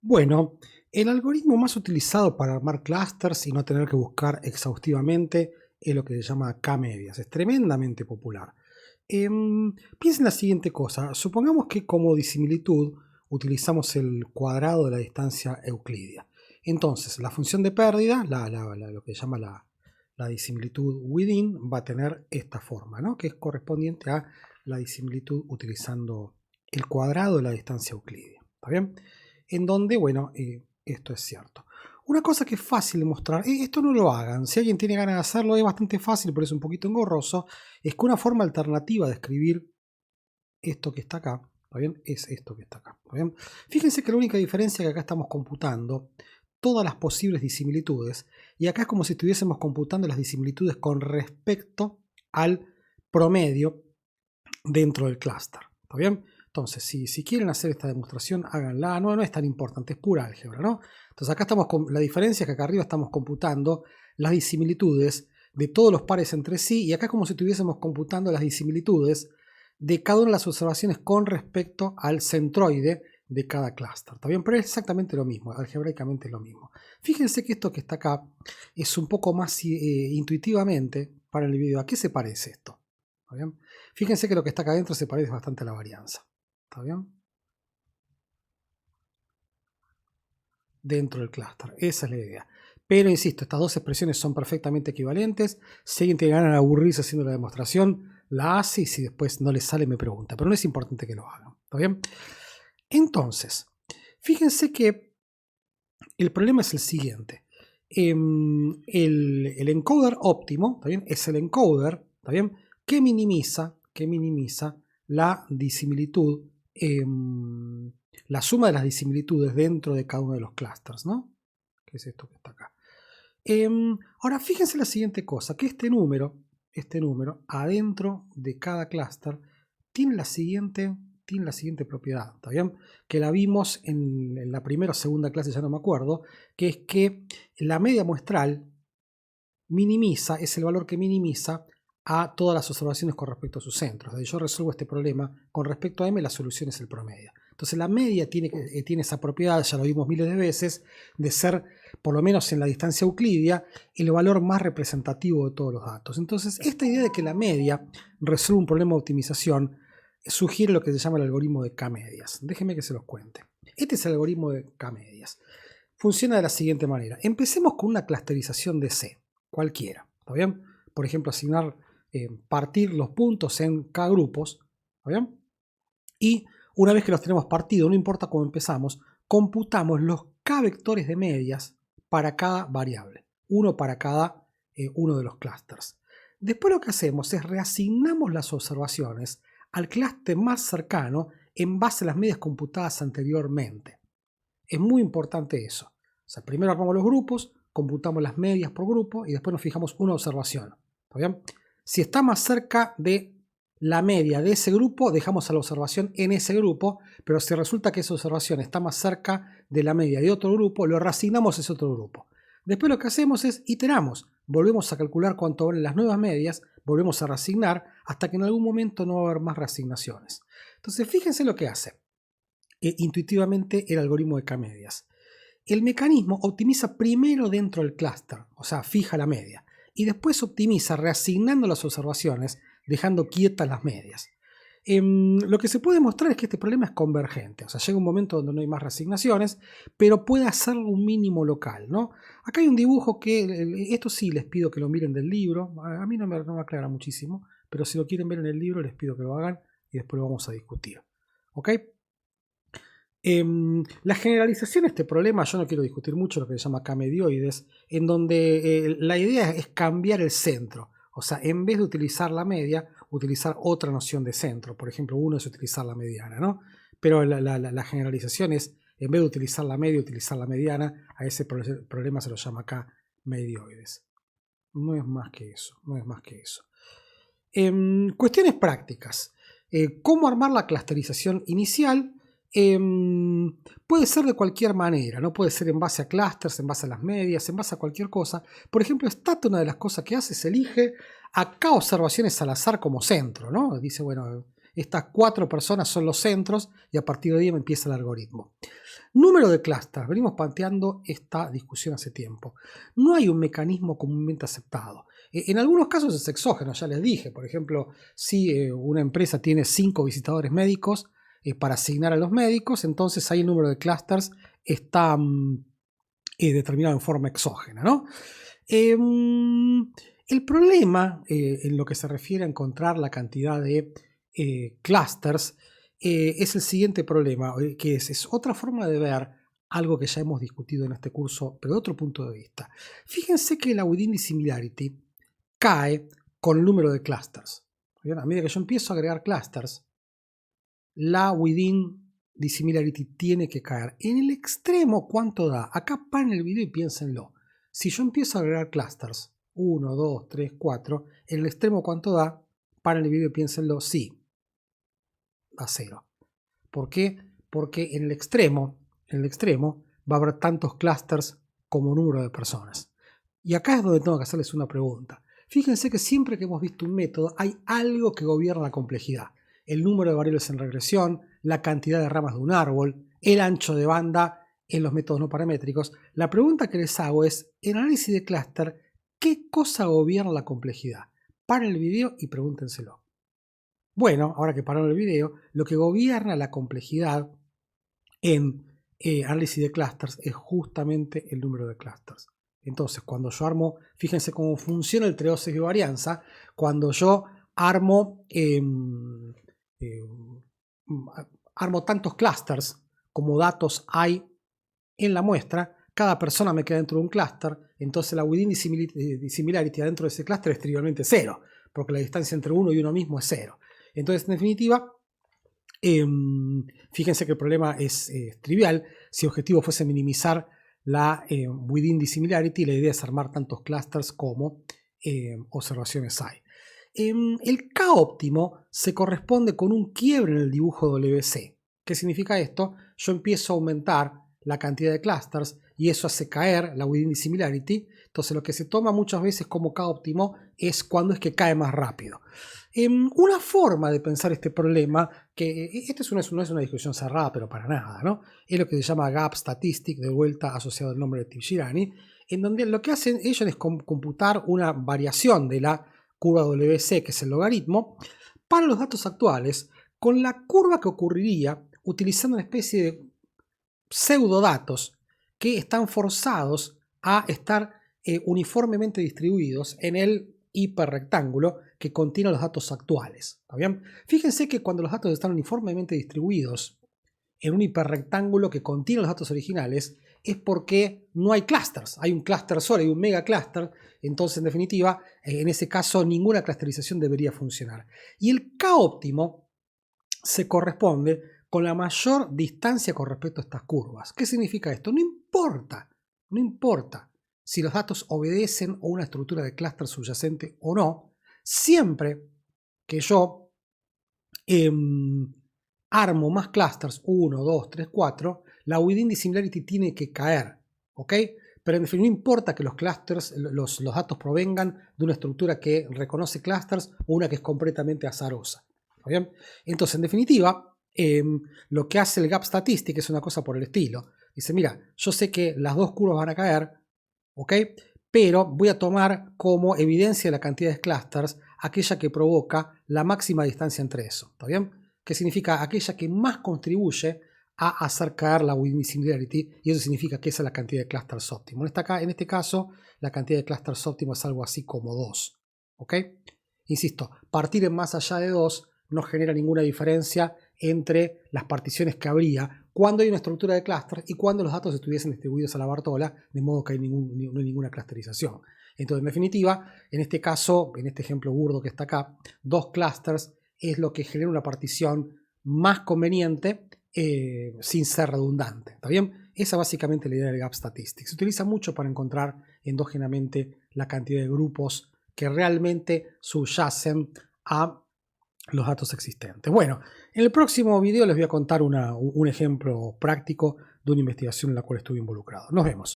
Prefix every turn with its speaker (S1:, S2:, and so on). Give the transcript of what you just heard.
S1: Bueno, el algoritmo más utilizado para armar clusters y no tener que buscar exhaustivamente es lo que se llama K-medias. Es tremendamente popular. Piensa en la siguiente cosa. Supongamos que como disimilitud utilizamos el cuadrado de la distancia euclidia. Entonces, la función de pérdida, lo que se llama la disimilitud within, va a tener esta forma, ¿no? Que es correspondiente a la disimilitud utilizando el cuadrado de la distancia euclidia. ¿Está bien? En donde, bueno, esto es cierto. Una cosa que es fácil de mostrar, esto no lo hagan, si alguien tiene ganas de hacerlo es bastante fácil, pero es un poquito engorroso, es que una forma alternativa de escribir esto que está acá, ¿está bien? Es esto que está acá, ¿está bien? Fíjense que la única diferencia es que acá estamos computando todas las posibles disimilitudes, y acá es como si estuviésemos computando las disimilitudes con respecto al promedio dentro del clúster, ¿está bien? Entonces, si quieren hacer esta demostración, háganla. No es tan importante, es pura álgebra, ¿no? Entonces, acá estamos con la diferencia es que acá arriba estamos computando las disimilitudes de todos los pares entre sí, y acá es como si estuviésemos computando las disimilitudes de cada una de las observaciones con respecto al centroide de cada clúster. ¿Está bien? Pero es exactamente lo mismo, algebraicamente es lo mismo. Fíjense que esto que está acá es un poco más intuitivamente para el video. ¿A qué se parece esto? ¿Está bien? Fíjense que lo que está acá adentro se parece bastante a la varianza. ¿Está bien? Dentro del clúster. Esa es la idea. Pero insisto, estas dos expresiones son perfectamente equivalentes. Si alguien tiene ganas de aburrirse haciendo la demostración, la hace y si después no le sale me pregunta. Pero no es importante que lo hagan. ¿Está bien? Entonces, fíjense que el problema es el siguiente. El encoder óptimo, ¿está bien? Es el encoder, ¿está bien? Que minimiza la disimilitud, la suma de las disimilitudes dentro de cada uno de los clusters, ¿no? Que es esto que está acá. Ahora, fíjense la siguiente cosa, que este número adentro de cada clúster tiene la siguiente propiedad, ¿está bien? Que la vimos en la primera o segunda clase, ya no me acuerdo, que es que la media muestral minimiza, es el valor que minimiza a todas las observaciones con respecto a sus centros. Si yo resuelvo este problema con respecto a m, la solución es el promedio. Entonces la media tiene esa propiedad, ya lo vimos miles de veces, de ser, por lo menos en la distancia euclidia, el valor más representativo de todos los datos. Entonces esta idea de que la media resuelve un problema de optimización sugiere lo que se llama el algoritmo de K-medias. Déjenme que se los cuente. Este es el algoritmo de K-medias. Funciona de la siguiente manera. Empecemos con una clusterización de C, cualquiera. ¿Está bien? Por ejemplo, partir los puntos en K grupos. ¿Está bien? Y una vez que los tenemos partidos, no importa cómo empezamos, computamos los K vectores de medias para cada variable. Uno para cada uno de los clústeres. Después lo que hacemos es reasignamos las observaciones al clúster más cercano en base a las medias computadas anteriormente. Es muy importante eso. O sea, primero armamos los grupos, computamos las medias por grupo y después nos fijamos una observación. ¿Está bien? Si está más cerca de la media de ese grupo, dejamos a la observación en ese grupo, pero si resulta que esa observación está más cerca de la media de otro grupo, lo reasignamos a ese otro grupo. Después lo que hacemos es iteramos, volvemos a calcular cuánto valen las nuevas medias, volvemos a reasignar hasta que en algún momento no va a haber más reasignaciones. Entonces fíjense lo que hace intuitivamente el algoritmo de K-medias. El mecanismo optimiza primero dentro del clúster, o sea, fija la media, y después optimiza reasignando las observaciones, dejando quietas las medias. Lo que se puede mostrar es que este problema es convergente, o sea, llega un momento donde no hay más reasignaciones, pero puede hacerlo un mínimo local, ¿no? Acá hay un dibujo que, esto sí les pido que lo miren del libro, a mí no me aclara muchísimo, pero si lo quieren ver en el libro les pido que lo hagan y después lo vamos a discutir, ¿ok? La generalización de este problema, yo no quiero discutir mucho lo que se llama K-medioides, en donde la idea es cambiar el centro. O sea, en vez de utilizar la media, utilizar otra noción de centro. Por ejemplo, uno es utilizar la mediana, ¿no? Pero la generalización es, en vez de utilizar la media, utilizar la mediana. A ese problema se lo llama K-medioides. No es más que eso, no es más que eso. Cuestiones prácticas. ¿Cómo armar la clusterización inicial? Puede ser de cualquier manera, no puede ser en base a clusters, en base a las medias, en base a cualquier cosa. Por ejemplo, Stata, una de las cosas que hace es elige a K observaciones al azar como centro, ¿no? Dice, bueno, estas 4 personas son los centros y a partir de ahí empieza el algoritmo. Número de clústeres. Venimos planteando esta discusión hace tiempo. No hay un mecanismo comúnmente aceptado. En algunos casos es exógeno, ya les dije. Por ejemplo, si una empresa tiene 5 visitadores médicos para asignar a los médicos, entonces ahí el número de clústeres está determinado en forma exógena, ¿no? El problema en lo que se refiere a encontrar la cantidad de clústeres es el siguiente problema, que es otra forma de ver algo que ya hemos discutido en este curso, pero de otro punto de vista. Fíjense que la within dissimilarity cae con el número de clústeres. A medida que yo empiezo a agregar clústeres, la within dissimilarity tiene que caer. En el extremo, ¿cuánto da? Acá paren el video y piénsenlo. Si yo empiezo a agregar clústeres, 1, 2, 3, 4, en el extremo, ¿cuánto da? Paren el video y piénsenlo, sí, da 0. ¿Por qué? Porque en el extremo va a haber tantos clústeres como número de personas. Y acá es donde tengo que hacerles una pregunta. Fíjense que siempre que hemos visto un método hay algo que gobierna la complejidad. El número de variables en regresión, la cantidad de ramas de un árbol, el ancho de banda en los métodos no paramétricos. La pregunta que les hago es, en análisis de clúster, ¿qué cosa gobierna la complejidad? Paren el video y pregúntenselo. Bueno, ahora que pararon el video, lo que gobierna la complejidad en análisis de clústeres es justamente el número de clústeres. Entonces, cuando yo armo, fíjense cómo funciona el treosis de varianza, cuando yo armo tantos clústeres como datos hay en la muestra, cada persona me queda dentro de un clúster, entonces la within dissimilarity dentro de ese clúster es trivialmente 0, porque la distancia entre uno y uno mismo es 0. Entonces, en definitiva, fíjense que el problema es trivial. Si el objetivo fuese minimizar la within dissimilarity, la idea es armar tantos clústeres como observaciones hay. El K óptimo se corresponde con un quiebre en el dibujo WC. ¿Qué significa esto? Yo empiezo a aumentar la cantidad de clústeres y eso hace caer la within dissimilarity. Entonces lo que se toma muchas veces como K óptimo es cuando es que cae más rápido. Una forma de pensar este problema, que esta no es una discusión cerrada, pero para nada, ¿no? Es lo que se llama gap statistic, de vuelta asociado al nombre de Tibshirani, en donde lo que hacen ellos es computar una variación de la curva WC, que es el logaritmo, para los datos actuales, con la curva que ocurriría utilizando una especie de pseudodatos que están forzados a estar uniformemente distribuidos en el hiperrectángulo que contiene los datos actuales. ¿Está bien? Fíjense que cuando los datos están uniformemente distribuidos en un hiperrectángulo que contiene los datos originales, es porque no hay clústeres. Hay un clúster solo, hay un megaclúster. Entonces, en definitiva, en ese caso, ninguna clusterización debería funcionar. Y el K óptimo se corresponde con la mayor distancia con respecto a estas curvas. ¿Qué significa esto? No importa si los datos obedecen a una estructura de clúster subyacente o no, siempre que yo armo más clústeres, 1, 2, 3, 4, la within dissimilarity tiene que caer, ¿ok? Pero en definitiva no importa que los clústeres, los datos provengan de una estructura que reconoce clústeres o una que es completamente azarosa. ¿Está bien? Entonces, en definitiva, lo que hace el gap statistic es una cosa por el estilo. Dice, mira, yo sé que las dos curvas van a caer, ¿ok? Pero voy a tomar como evidencia de la cantidad de clústeres aquella que provoca la máxima distancia entre eso. ¿Está bien? Que significa aquella que más contribuye a hacer caer la within dissimilarity, y eso significa que esa es la cantidad de clústeres óptimo. En este caso, la cantidad de clústeres óptimo es algo así como 2. ¿Ok? Insisto, partir en más allá de 2 no genera ninguna diferencia entre las particiones que habría cuando hay una estructura de clúster y cuando los datos estuviesen distribuidos a la Bartola, de modo que no hay ninguna clusterización. Entonces, en definitiva, en este caso, en este ejemplo burdo que está acá, 2 clústeres es lo que genera una partición más conveniente sin ser redundante. ¿Está bien? Esa es básicamente la idea del gap statistics. Se utiliza mucho para encontrar endógenamente la cantidad de grupos que realmente subyacen a los datos existentes. Bueno, en el próximo video les voy a contar un ejemplo práctico de una investigación en la cual estuve involucrado. Nos vemos.